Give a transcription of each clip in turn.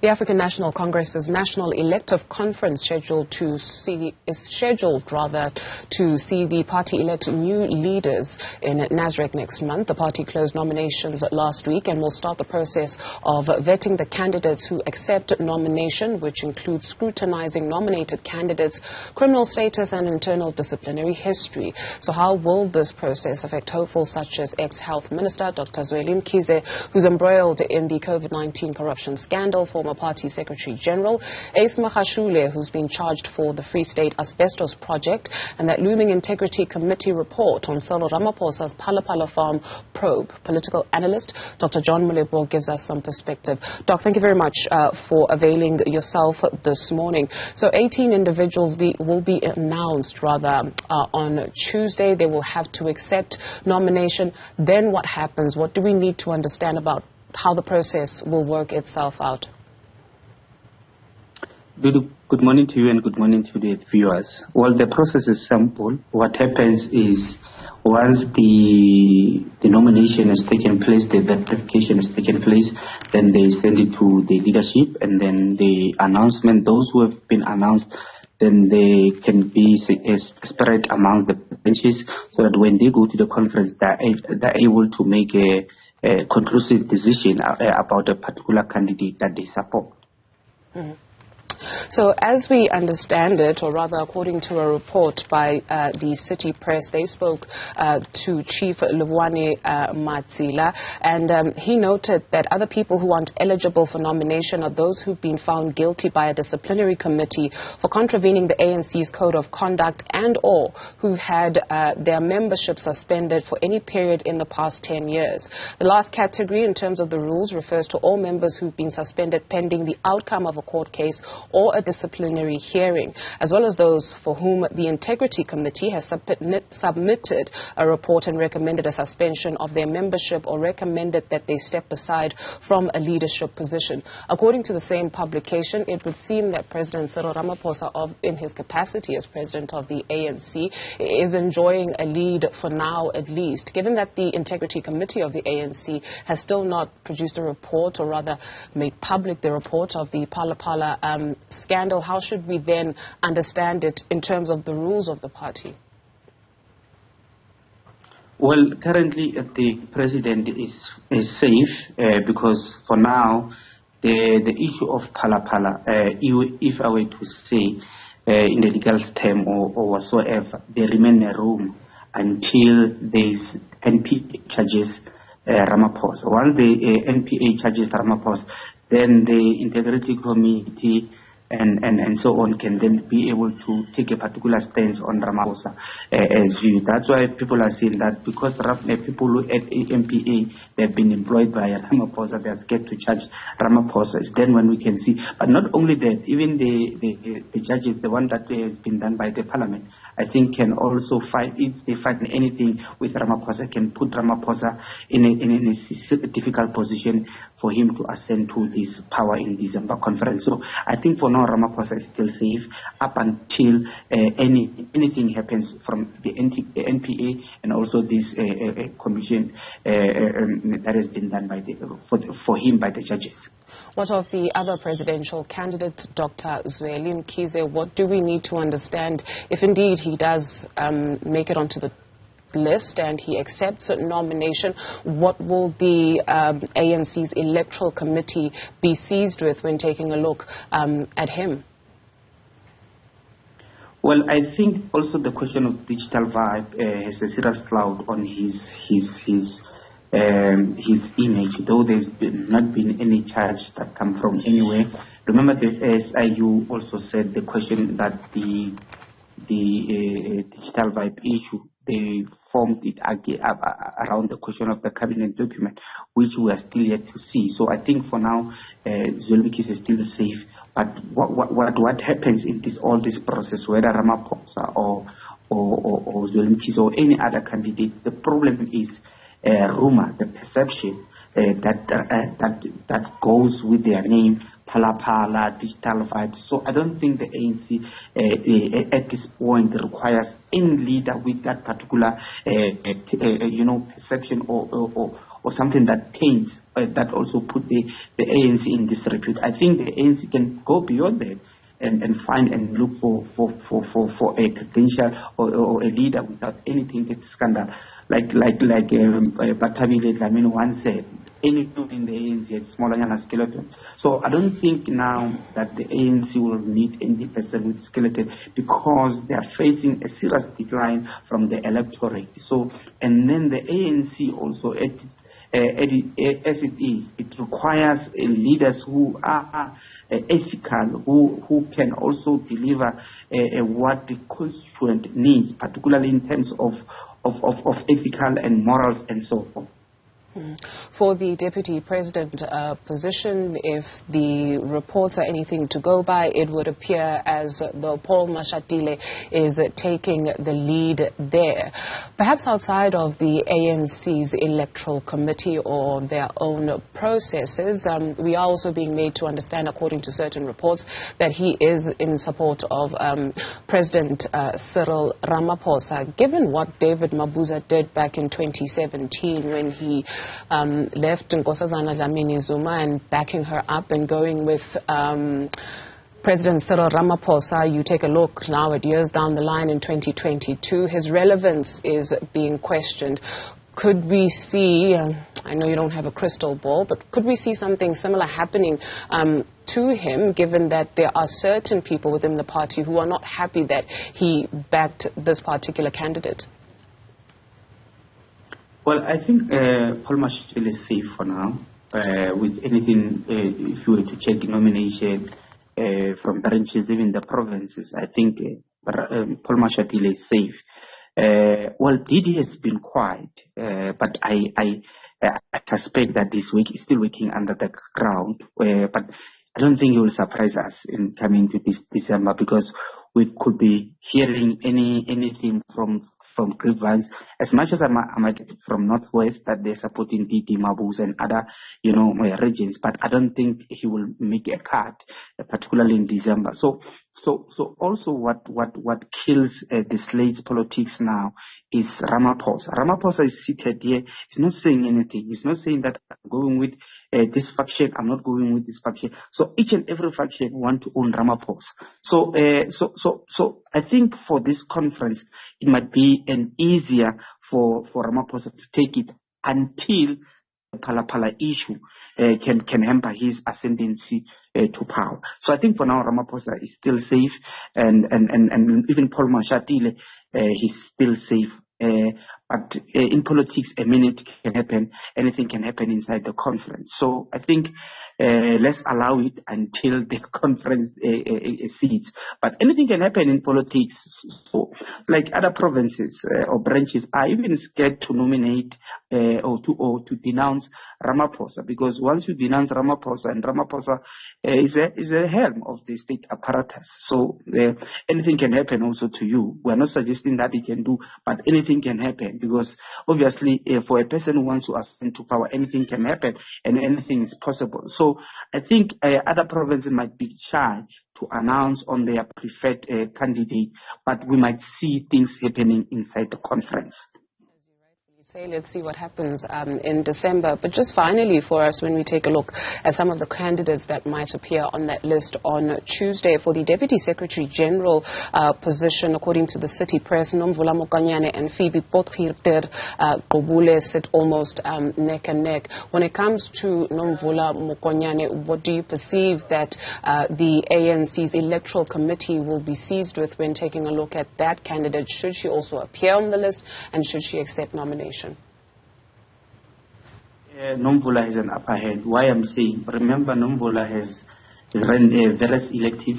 The African National Congress's National Elective Conference is scheduled to see the party elect new leaders in Nasrec next month. The party closed nominations last week and will start the process of vetting the candidates who accept nomination, which includes scrutinizing nominated candidates' criminal status and internal disciplinary history. So how will this process affect hopefuls such as ex-Health Minister Dr. Zweli Mkhize, who's embroiled in the COVID-19 corruption scandal, former party Secretary General Ace Magashule, who's been charged for the Free State Asbestos project, and that looming integrity committee report on Cyril Ramaphosa's Phala farm probe? Political analyst Dr. Molepo gives us some perspective. Doc, thank you very much for availing yourself this morning. So 18 individuals will be announced on Tuesday. They will have to accept nomination. Then what happens? What do we need to understand about how the process will work itself out? Good morning to you and good morning to the viewers. Well, the process is simple. What happens is once the nomination has taken place, the verification has taken place, then they send it to the leadership, and then the announcement, those who have been announced, then they can be spread among the benches so that when they go to the conference, they're able to make a conclusive decision about a particular candidate that they support. Mm-hmm. So as we understand it, or rather according to a report by the City Press, they spoke to Chief Luvwane Matsila, and he noted that other people who aren't eligible for nomination are those who've been found guilty by a disciplinary committee for contravening the ANC's code of conduct and or who've had their membership suspended for any period in the past 10 years. The last category in terms of the rules refers to all members who've been suspended pending the outcome of a court case or a disciplinary hearing, as well as those for whom the Integrity Committee has submitted a report and recommended a suspension of their membership or recommended that they step aside from a leadership position. According to the same publication, it would seem that President Cyril Ramaphosa, in his capacity as president of the ANC, is enjoying a lead for now at least, given that the Integrity Committee of the ANC has still not produced a report, or rather made public the report of the Phala scandal. How should we then understand it in terms of the rules of the party? Well, currently the president is safe because for now the issue of Phala, if I were to say in the legal term or whatsoever, they remain in a room until there's NPA charges Ramaphosa. Once the NPA charges Ramaphosa, then the Integrity Committee and so on can then be able to take a particular stance on Ramaphosa as view. That's why people are saying that because people who at MPA, they've been employed by Ramaphosa, they're scared to charge Ramaphosa. It's then when we can see. But not only that, even the judges, the one that has been done by the parliament, I think can also fight, if they fight anything with Ramaphosa, can put Ramaphosa in a difficult position for him to ascend to this power in December conference. So I think for now, Ramaphosa is still safe up until anything happens from the NPA and also this commission that has been done by for him by the judges. What of the other presidential candidate, Dr. Zweli Mkhize? What do we need to understand if indeed he does make it onto the list and he accepts a nomination? What will the ANC's electoral committee be seized with when taking a look at him? Well, I think also the question of digital vibe has a serious cloud on his image, though there's not been any charge that come from anywhere. Remember, the SIU also said the question that the digital vibe issue, they formed it around the question of the cabinet document, which we are still yet to see. So I think for now, Zweli Mkhize is still safe. But what happens in all this process, whether Ramaphosa or Zweli Mkhize or any other candidate, the problem is rumor, the perception that goes with their name, Phala, digital vibes. So I don't think the ANC at this point requires any leader with that particular perception or or something that taints, that also put the ANC in disrepute. I think the ANC can go beyond that and find and look for a credential or a leader without any tainted scandal. Like Batabile Dlamini once said, anything in the ANC is smaller than a skeleton. So I don't think now that the ANC will need any person with skeleton, because they are facing a serious decline from the electorate. So, and then the ANC also, as it is, it requires leaders who are ethical, who can also deliver what the constituent needs, particularly in terms of ethical and morals and so on. For the Deputy President position, if the reports are anything to go by, it would appear as though Paul Mashatile is taking the lead there. Perhaps outside of the ANC's electoral committee or their own processes, we are also being made to understand, according to certain reports, that he is in support of President Cyril Ramaphosa. Given what David Mabuza did back in 2017 when he left Nkosazana Dlamini Zuma and backing her up and going with President Cyril Ramaphosa, you take a look now at years down the line in 2022, his relevance is being questioned. Could we see, I know you don't have a crystal ball, but could we see something similar happening to him, given that there are certain people within the party who are not happy that he backed this particular candidate? Well, I think Paul Mashatile is safe for now. With anything, if you were to check nomination from branches, even the provinces, I think Paul Mashatile is safe. Well, Didi has been quiet, but I suspect that this week is still working under the ground. But I don't think he will surprise us in coming to this December, because we could be hearing anything from grapevines. As much as I might get from Northwest that they're supporting DD Mabuz and other, regions, but I don't think he will make a cut, particularly in December. So also what kills the slate's politics now is Ramaphosa. Ramaphosa is seated here. He's not saying anything. He's not saying that I'm going with this faction. I'm not going with this faction. So each and every faction want to own Ramaphosa. So I think for this conference, it might be an easier for Ramaphosa to take it until the Phala issue can hamper his ascendancy to power. So I think for now Ramaphosa is still safe, and even Paul Mashatile he's still safe. But in politics, a minute can happen, anything can happen inside the conference. So I think let's allow it until the conference seats. But anything can happen in politics. So, like other provinces or branches are even scared to nominate or to denounce Ramaphosa, because once you denounce Ramaphosa, and Ramaphosa is a helm of the state apparatus. So anything can happen also to you. We are not suggesting that it can do, but anything can happen, because obviously for a person who wants to ascend to power, anything can happen and anything is possible. So I think other provinces might be shy to announce on their preferred candidate, but we might see things happening inside the conference. Let's see what happens in December. But just finally for us, when we take a look at some of the candidates that might appear on that list on Tuesday for the Deputy Secretary General position, according to the City Press, Nomvula Mokonyane and Phoebe Potgieter Gobule sit almost neck and neck. When it comes to Nomvula Mokonyane, what do you perceive that the ANC's electoral committee will be seized with when taking a look at that candidate? Should she also appear on the list, and should she accept nomination? Nomvula has an upper hand. Why I'm saying, remember, Nomvula has run various elective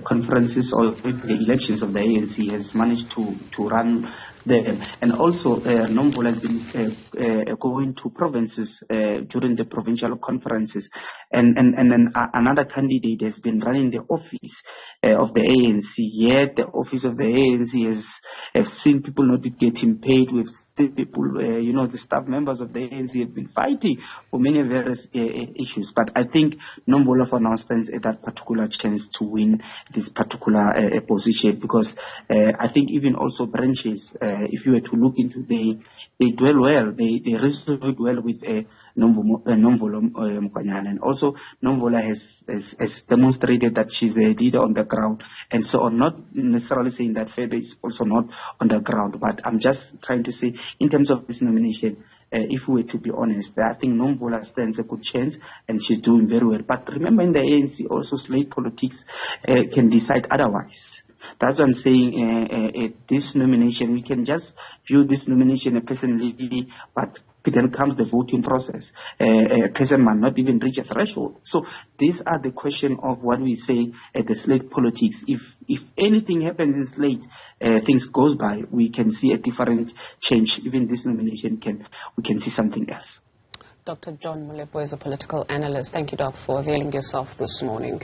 conferences, or the elections of the ANC, has managed to run them. And also, Nomvula has been going to provinces during the provincial conferences. And then another candidate has been running the office of the ANC. Yet the office of the ANC has seen people not getting paid. We've people, the staff members of the ANC have been fighting for many various issues. But I think Nombola for now stands at that particular chance to win this particular position, because I think even also branches, if you were to look into, they dwell well, they resonate well with Nombola Mokanyana. And also Nombola has demonstrated that she's a leader on the ground, and so on. Not necessarily saying that Febe is also not on the ground, but I'm just trying to say, in terms of this nomination, if we were to be honest, I think Nombola stands a good chance, and she's doing very well. But remember, in the ANC, also slate politics can decide otherwise. That's what I'm saying. This nomination, we can just view this nomination personally, but then comes the voting process. A person might not even reach a threshold. So these are the question of what we say at the slate politics. If anything happens in slate, things goes by, we can see a different change. Even this nomination we can see something else. Dr. John Molepo is a political analyst. Thank you, Doc, for availing yourself this morning.